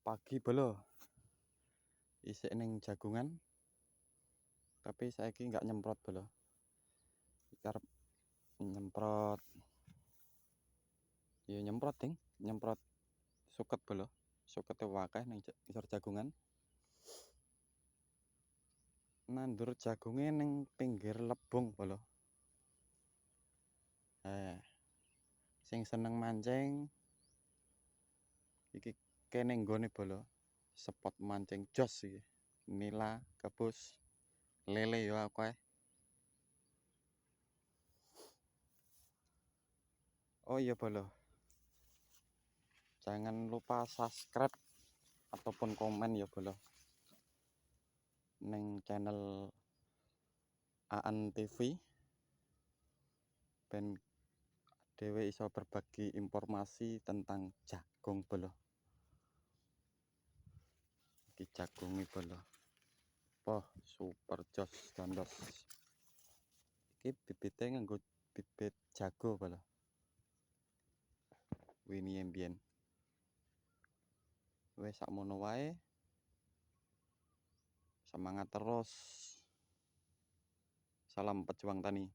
Pagi bolo isik ning jagungan, tapi saiki nggak nyemprot bolo. Karep nyemprot, ya nyemprot ding, nyemprot suket bolo. Sukete wakeh ning ngisor jagungan. Nandur jagunge ning pinggir lebung bolo. Sing seneng mancing iki kene nggone bolo. Spot mancing jos iki. Nila, gabus, lele ya akeh. Oh iya bolo. Jangan lupa subscribe ataupun komen ya bolo. Ning channel Aan TV. Ben dhewe iso berbagi informasi tentang jagung bolo. Iki jagunge bolo. Wah, super jos gandos. Iki bibite nganggo bibit jago bolo. Winnie mbien. Wes sakmono wae. Semangat terus. Salam pejuang tani.